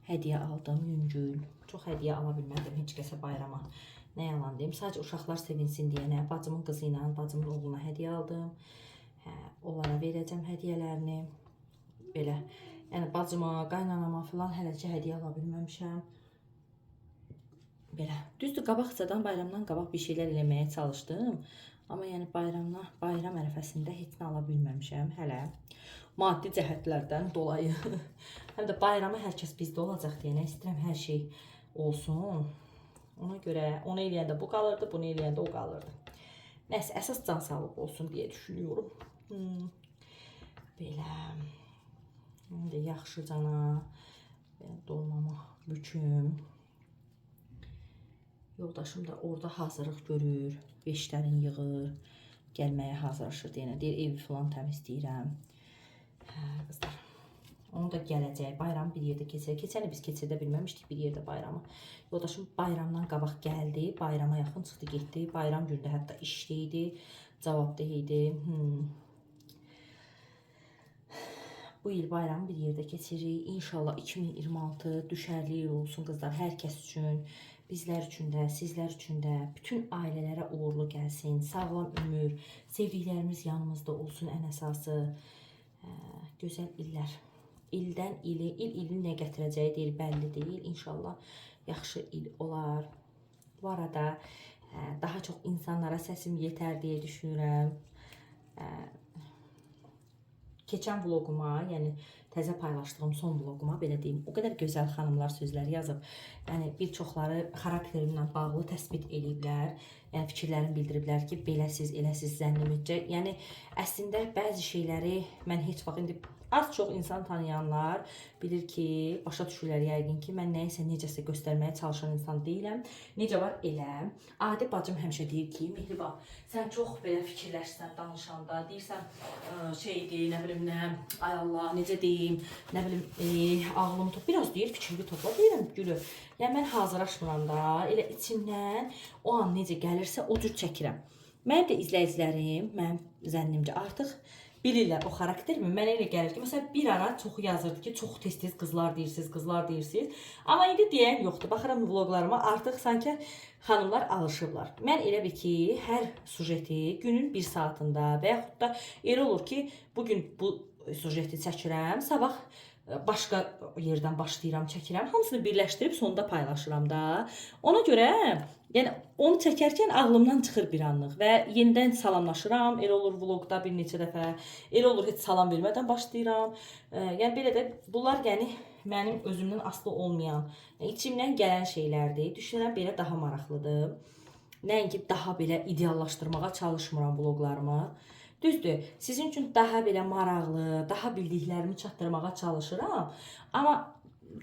hədiyyə aldım, yüngül. Çox hədiyyə ala bilmədim heç kəsə bayrama. Nə yalan deyim, sadəcə uşaqlar sevinsin deyənə, bacımın qızı ilə, bacımın oğluna hədiyyə aldım. Hə, onlara verəcəm hədiyyələrini. Belə, yəni bacıma, qaynanama filan hələ ki hədiyyə ala bilməmişəm. Belə, düzdür, qabaqcadan bayramdan qabaq bir şeylər eləməyə çalışdım. Amma yəni bayram ərəfəsində heç nə ala bilməmişəm hələ. Maddi cəhətlərdən dolayı. Həm də bayramı hər kəs bizdə olacaq deyənə istəyirəm hər şey olsun. Ona görə onu eləyəndə bu qalırdı, bunu eləyəndə o qalırdı. Nəsə, əsas can sağlıq olsun deyə düşünüyorum. Belə. İndi yaxşıcana dolmamı büküm. Yoldaşım da orada hazırlıq görür, beşlərini yığır, gəlməyə hazırlaşır deyənə. Deyir, evi falan təmizləyirəm. Hə, qızlar. Onu da gələcək, bayramı bir yerdə keçirək. Keçəni biz keçirdə bilməmişdik bir yerdə bayramı. Yoldaşım bayramdan qabaq gəldi, bayrama yaxın çıxdı, getdi. Bayram gündə hətta işdə idi, cavabdeh idi. Bu il bayramı bir yerdə keçirik. İnşallah 2026 düşərli il olsun qızlar, hər kəs üçün. Bizlər üçün də, sizlər üçün də, bütün ailələrə uğurlu gəlsin, sağlam ömür, sevdiklərimiz yanımızda olsun ən əsası. Gözəl illər. İldən ili, ilin nə gətirəcəyi deyil, bəlli deyil. İnşallah yaxşı il olar. Bu arada daha çox insanlara səsim yetər deyə düşünürəm. Keçən vloguma, yəni təzə paylaşdığım son vloguma belə deyim, o qədər gözəl xanımlar sözlər yazıb. Yəni bir çoxları xarakterimlə bağlı təsbit eləyiblər. Yəni fikirlərini bildiriblər ki, beləsiz, eləsiz zənnimcə. Yəni əslində bəzi şeyləri mən heç vaxt indi az çox insan tanıyanlar bilir ki, başa düşürlər yəqin ki, mən nəyisə necəsə göstərməyə çalışan insan deyiləm. Necə var elə. Adi bacım həmişə deyir ki, Mehriban, sən çox belə fikirləşsən danışanda, deyirsən şeydir, nə bilim nə, ay Allah, necə deyim, nə bilim ağlımı topla, biraz deyir fikrimi topla, deyirəm gülü. Yəni mən hazırlaşmıram da, elə içimdən o an necə gəlirsə o cür çəkirəm. Mənim də izləyicilərim, mənim zənnimcə artıq bilirlər o xarakterimi. Mənə elə gəlir ki, məsələn bir ara çoxu yazırdı ki, çox tez-tez qızlar deyirsiniz. Amma indi deyən yoxdur. Baxıram vloglarıma artıq sanki xanımlar alışıblar. Mən elə bir ki, hər sujeti günün bir saatında və yaxud da elə olur ki, bugün bu sujeti çəkirəm, sabah başqa yerdən başlayıram, çəkirəm. Hamısını birləşdirib sonda paylaşıram da. Ona görə yəni onu çəkərkən ağlımdan çıxır bir anlıq və yenidən salamlaşıram. Elə olur vlogda bir neçə dəfə, elə olur heç salam vermədən başlayıram. Yəni belə də bunlar yəni mənim özümdən asılı olmayan, içimdən gələn şeylərdir. Düşünürəm belə daha maraqlıdır. Nəinki daha belə ideallaşdırmağa çalışmıram vloglarımı. Düzdür, sizin üçün daha belə maraqlı, daha bildiklərimi çatdırmağa çalışıram. Amma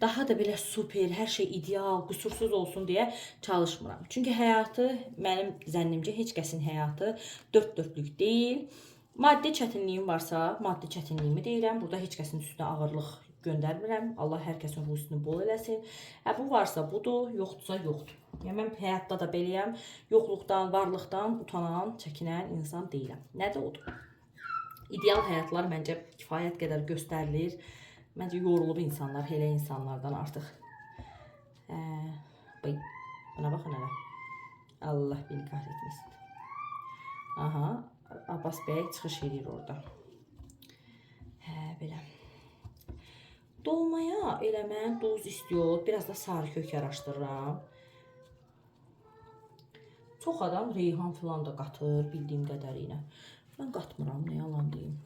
daha da belə super, hər şey ideal, qüsursuz olsun deyə çalışmıram. Çünki həyatı, mənim zənnimcə heç kəsin həyatı dörd dörtlük deyil. Maddi çətinliyim varsa, maddi çətinliyimi deyirəm. Burada heç kəsin üstünə ağırlıq göndərmirəm. Allah hər kəsin ruhunu bol eləsin. Bu varsa budur, yoxdursa yoxdur. Yəni mən həyatda da beləyəm. Yoxluqdan, varlıqdan utanan, çəkinən insan deyiləm. Nədir odur? İdeal həyatlar məncə kifayət qədər göstərilir. Məncə yorulub insanlar, elə insanlardan artıq. Buna baxın hələ. Allah beni kahretmesin. Aha, Abbas bəy çıxış edir orada. Belə. Dolmaya elə mən duz istiyor, biraz da sarı kök araşdırıram. Çox adam reyhan filan da qatır bildiyim qədərilə. Mən qatmıram, nə yalan deyim.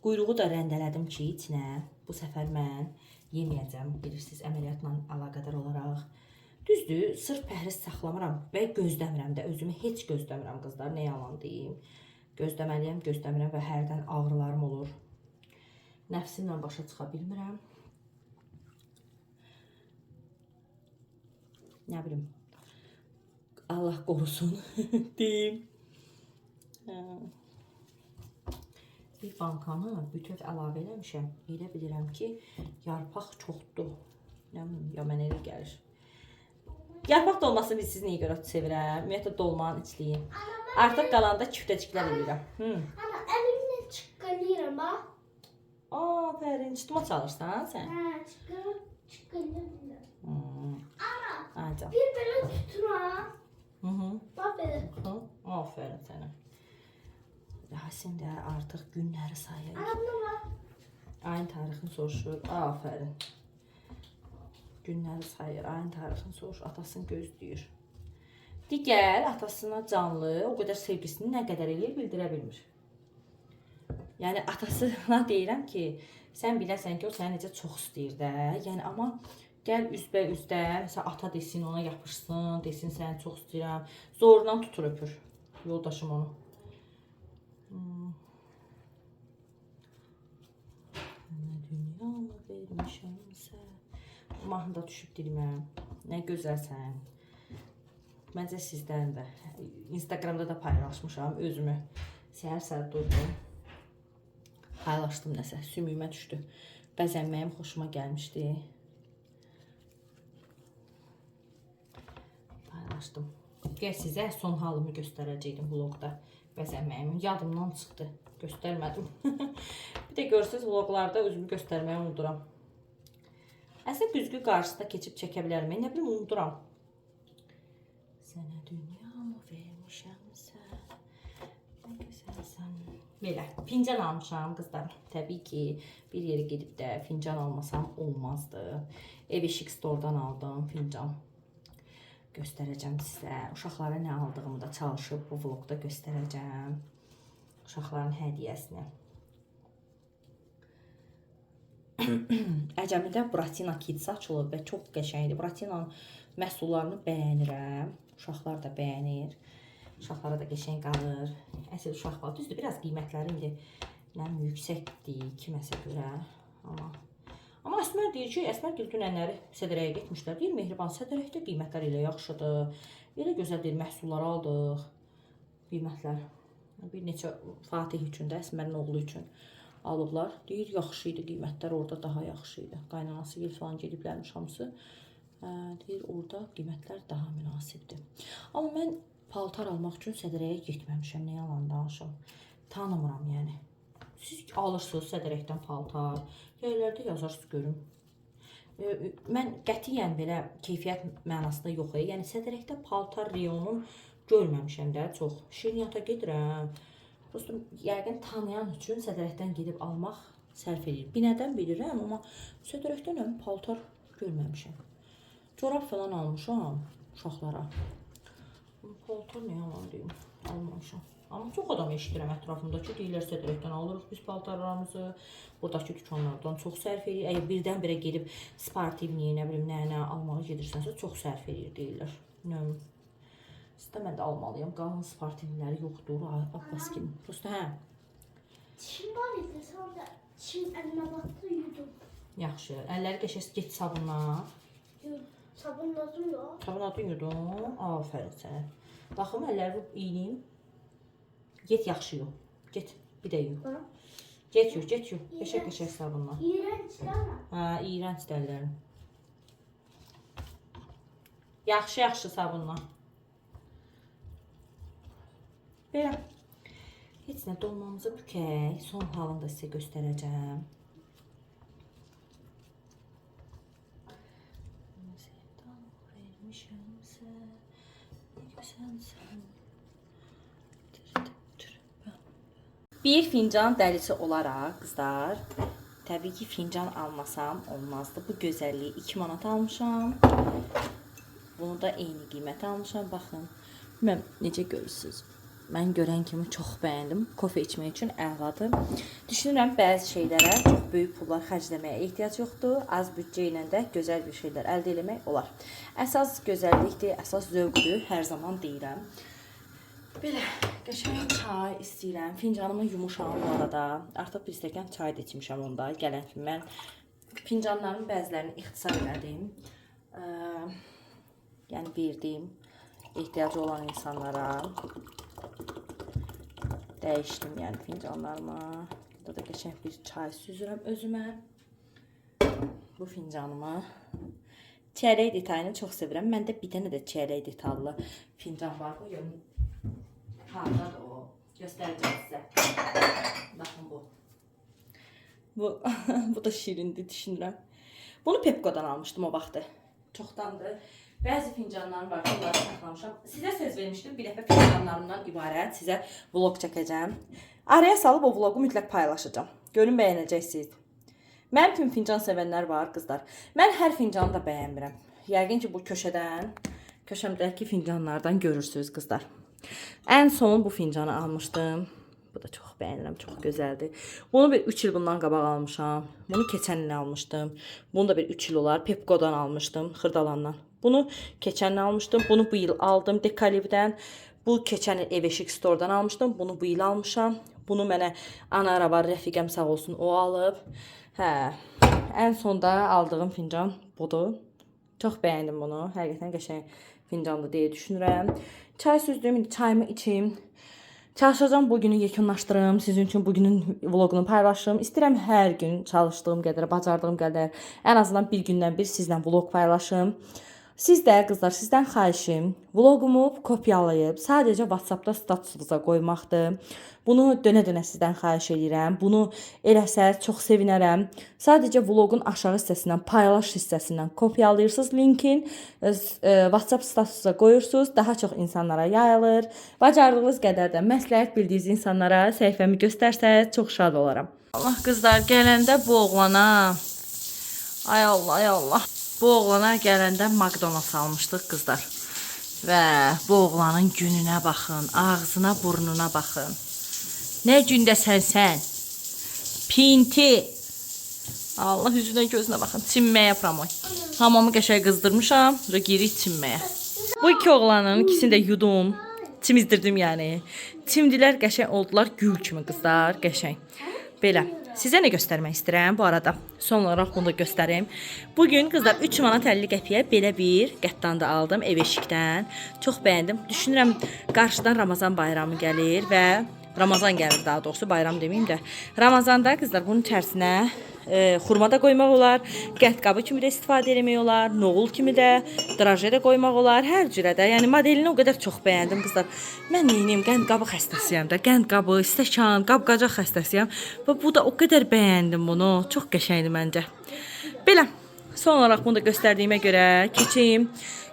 Quyruğu da rəndələdim ki, içinə. Bu səfər mən yeməyəcəm, bilirsiniz, əməliyyatla əlaqədar olaraq. Düzdür, sırf pəhriz saxlamıram və gözləmirəm də, özümü heç gözləmirəm qızlar, nə yalan deyim. Gözləməliyəm, gözləmirəm və hərdən ağrılarım olur. Nəfsimlə başa çıxa bilmirəm. Nə bilim, Allah qorusun deyim. Bir bankanı bütöv əlavə eləmişəm. Elə bilirəm ki, yarpaq çoxdur. Ya mənə elə gəlir. Yarpaq dolmasını siz nəyə görə sevirəm? Ümumiyyətlə dolmanın içliyi. Artıq qalanda küftəciklər eləyirəm. Ana, əlimlə çıxqalayıram, bax. Aferin, çıtma çalışsan sən? Hə, çıxqalayıram. Gəlsin də artıq günləri sayır. Ana bunu var. Ayın tarixini soruşur. Afərin. Günləri sayır, ayın tarixini soruşur, atasını gözləyir. Digər atasına canlı, o qədər sevgisini nə qədər eləyir bildirə bilmir. Yəni atasına deyirəm ki, sən biləsən ki, o səni necə çox istəyir də. Yəni amma gəl üzbə-üzdə, məsələn ata desin, ona yapışsın, desin səni çox istəyirəm. Zorla tutur öpür yoldaşım onu. Nə dünyamı vermişəmsə. Mahnı da düşüb dilimə. Nə gözəlsən. Məncə sizdən də. Instagramda da paylaşmışam özümü. Səhər-səhər durdum. Paylaşdım nəsə. Sümüyümə düşdü. Bəzənməyim xoşuma gəlmişdi. Paylaşdım. Gəl sizə son halımı göstərəcəkdim vlogda. Bəzənməyim. Yadımdan çıxdı. Göstərmədim. Bir də görürsünüz vloglarda özümü göstərməyi unuduram. Əslində güzgü qarşısında keçib çəkə bilərəm. Nə bilim unuduram. Sənə dünyamı vermişəmsə, nə gözəlsən. Belə, fincan almışam qızlar. Təbii ki, bir yerə gedib də fincan almasam olmazdı. Ev-eşik stordan aldım fincan. Göstərəcəm sizə. Uşaqlara nə aldığımı da çalışıb bu vlogda göstərəcəm. Uşaqların hədiyyəsini. Əcəmidə Buratina Kids açılıb və çox qəşəngdir. Buratinanın məhsullarını bəyənirəm. Uşaqlar da bəyənir. Uşaqlara da qəşəng qalır. Əsl uşaq var. Düzdür, biraz qiymətləri indi yüksəkdir kiməsə görə. Amma Əsmər deyir ki, Əsmər dünənləri Sədərəyə getmişlər. Deyir, Mehriban, Sədərəkdə qiymətlər elə yaxşıdır. Elə gözəl deyir, məhsullar aldıq. Qiymətlər. Bir neçə Fatih üçün də, Əsmərin oğlu üçün alıblar. Deyir, yaxşı idi, qiymətlər orada daha yaxşı idi. Qaynanası gel falan gediblərmiş hamısı. Deyir, orada qiymətlər daha münasibdir. Amma mən paltar almaq üçün Sədərəyə getməmişəm, nə yalan danışım. Tanımıram yəni. Siz alırsınız Sədərəkdən paltar, yerlərdə yazarsınız görüm. Mən qətiyyən belə keyfiyyət mənasında yox. Yəni Sədərəkdə paltar reyonun görməmişəm də çox. Şirniyyata gedirəm. Prosto yəqin tanıyan üçün Sədərəkdən gedib almaq sərf edir. Binədən bilirəm, amma Sədərəkdən paltar görməmişəm. Çorab falan almışam uşaqlara. Paltar nə yalan deyim, almamışam. Amma çox adam eşidirəm ətrafımda ki, deyirlər Sədərəkdən alırıq biz paltarlarımızı. Buradakı dükanlardan çox sərf edir. Əgər birdən-birə gedib sportivniyə, nə bilim, nə almağa gedirsənsə çox sərf edir deyirlər. Nəm. Sizdə mən də almalıyım. Qalın sportivləri yoxdur. Abbaskin. Prosto hə. Çim var idi, sonra çim əlinə batdı, yudum. Yaxşı. Əlləri qəşəng get sabunla. Sabun lazım yox. Sabun adın yudum. Afərin sənə. Baxım, əlləri iyiliyim. Get yaxşı yu. Get. Bir də yu. Get yu, get yu. Qəşəng sabunla. İğrənc dələm. Hə, iğrənc dəllərim. Yaxşı sabunla. Belə. Heç nə dolmamızı bükək. Son halını da sizə göstərəcəm. Bir fincan dəlisi olaraq qızlar, təbii ki fincan almasam olmazdı. Bu gözəlliyi 2 manat almışam. Bunu da eyni qiymət almışam. Baxın, mən necə görürsünüz. Mən görən kimi çox bəyəndim. Kofe içmək üçün əladır. Düşünürəm bəzi şeylərə çox böyük pullar xərcləməyə ehtiyac yoxdur. Az büdcə ilə də gözəl bir şeylər əldə etmək olar. Əsas gözəllikdir, əsas zövqdür, hər zaman deyirəm. Belə qəşəng çay istəyirəm. Fincanımı yumuşam bu arada. Artıq bir stəkan çay da içmişəm onda. Gələn kimi mən fincanların bəzilərini ixtisar elədim. Yəni verdim ehtiyacı olan insanlara. Dəyişdim yəni fincanlarımı. Burada da qəşəng bir çay süzürəm özümə. Bu fincanımı. Çiyələk detayını çox sevirəm. Məndə bir dənə də çiyələk detallı fincan var. Hardadır o? Göstərəcəm sizə. Baxın bu. Bu da şirindir, düşünürəm. Bunu Pepko'dan almışdım o vaxtı. Çoxdandır. Bəzi fincanlarım var ki, onları saxlamışam. Sizə söz vermişdim, bir dəfə fincanlarımdan ibarət sizə vlog çəkəcəm. Araya salıb o vlogu mütləq paylaşacağam. Görün bəyənəcəksiniz. Mənim kimi fincan sevənlər var, qızlar. Mən hər fincanı da bəyənmirəm. Yəqin ki, bu köşəmdəki fincanlardan görürsünüz, qızlar. Ən son bu fincanı almışdım. Bu da çox bəyənirəm, çox gözəldir. Bunu bir 3 il bundan qabaq almışam. Bunu keçən il almışdım. Bunu da bir 3 il olar. Pepko'dan almışdım, Xırdalandan. Bunu keçən il almışdım. Bunu bu il aldım Dekalibdən. Bu keçən il Ev-Eşik Store'dan almışdım. Bunu bu il almışam. Bunu mənə Anara var, rəfiqəm sağ olsun, o alıb. Hə, ən sonda aldığım fincan budur. Çox bəyəndim bunu. Həqiqətən qəşəng fincandır deyə düşünürəm. Çay süzdüm, indi çayımı içim. Çalışacağım bugünü yekunlaşdırım. Sizin üçün bugünün vloqunu paylaşım. İstəyirəm hər gün çalışdığım qədər, bacardığım qədər, ən azından bir gündən bir sizlə vloq paylaşım. Siz də qızlar, sizdən xahişim vloqumu kopyalayıb sadəcə WhatsApp-da statusunuza qoymaqdır. Bunu dönə-dönə sizdən xahiş edirəm. Bunu eləsəz çox sevinərəm. Sadəcə vloqun aşağı hissəsindən, paylaş hissəsindən kopyalayırsınız linkin, WhatsApp statusunuza qoyursunuz, daha çox insanlara yayılır. Bacardığınız qədər də məsləhət bildiyiniz insanlara səhifəmi göstərsəz çox şad olaram. Allah qızlar, gələndə bu oğlana, ay Allah, ay Allah. Bu oğlana gələndə McDonald's almışdıq qızlar. Və bu oğlanın gününə baxın, ağzına, burnuna baxın. Nə gündəsən sən? Pinti. Allah üzünə, gözünə baxın. Çinməyə pramoy. Hamamı qəşəng qızdırmışam və girik çinməyə. Bu iki oğlanın ikisini də yudum. Çimizdirdim yəni. Çimdilər, qəşəng oldular, gül kimi qızlar, qəşəng. Belə. Sizə nə göstərmək istəyirəm bu arada? Son olaraq bunu da göstərim. Bugün qızlar 3 manat 50 qəpiyə belə bir qətdan da aldım Ev-Eşikdən. Çox bəyəndim. Düşünürəm qarşıdan Ramazan bayramı gəlir və Ramazan gəlir daha doğrusu, bayram deməyim də. Ramazanda qızlar bunun içərisinə xurma da qoymaq olar, qətqabı kimi də istifadə etmək olar, noğul kimi də, draje də qoymaq olar, hər cürə də. Yəni modelini o qədər çox bəyəndim qızlar. Mən neynim, qəndqabı xəstəsiyəm də, qəndqabı, stəkan, qab-qacaq xəstəsiyəm və bu da o qədər bəyəndim bunu. Çox qəşəngdir məncə. Belə, son olaraq bunu da göstərdiyimə görə keçeyim,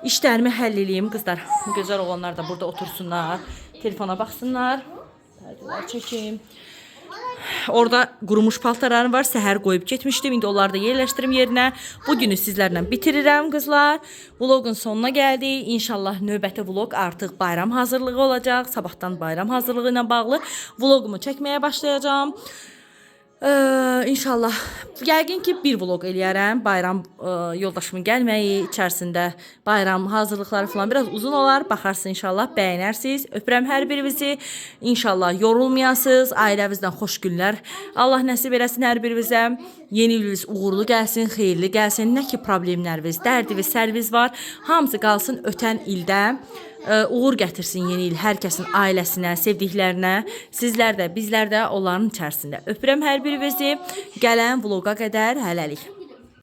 işlərimi həll eləyim qızlar. Gözəl oğlanlar da burada otursunlar, telefona baxsınlar. Pərdələr çəkeyim. Orada qurumuş paltarlarım var. Səhər qoyub getmişdim. İndi onları da yerləşdirim yerinə. Bugünü sizlərlə bitirirəm qızlar. Vlogun sonuna gəldik. İnşallah növbəti vlog artıq bayram hazırlığı olacaq. Sabahdan bayram hazırlığı ilə bağlı vlogumu çəkməyə başlayacağam. İnşallah. Yəqin ki bir vlog eləyərəm. Bayram yoldaşımın gəlməyi içərisində bayram hazırlıqları falan biraz uzun olar. Baxarsınız inşallah, bəyənərsiniz. Öpürəm hər birinizi. İnşallah yorulmayasınız. Ailəvizdən xoş günlər Allah nəsib eləsin hər birinizə. Yeni iliniz uğurlu gəlsin, xeyirli gəlsin. Nə ki problemləriniz, dərdiniz, sərviniz var, hamısı qalsın ötən ildə. Uğur gətirsin yeni il hər kəsin ailəsinə, sevdiklərinə, sizlər də, bizlər də onların içərisində. Öpürəm hər birinizi. Gələn vloqa qədər hələlik.